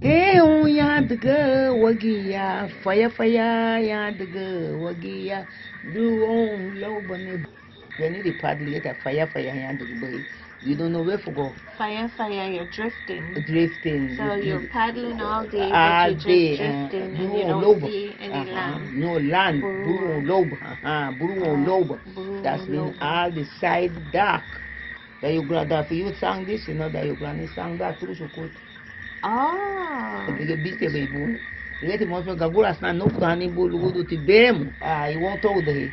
Yadga Wagia, fire, Yadga Wagia, do on low bunny. When you paddle it, fire, Yadga. You don't know where to go. Fire, you're drifting. Drifting. So you're paddling all day, all but you're just day, drifting and you don't see any land. No land. Buru Loba. That's mean all the side dark. That you grab for you sang this, you know that you granny sang that through so good. Ah. The big baby. Let him also Gaguras na no Kani Bulu to Bem. You won't hold the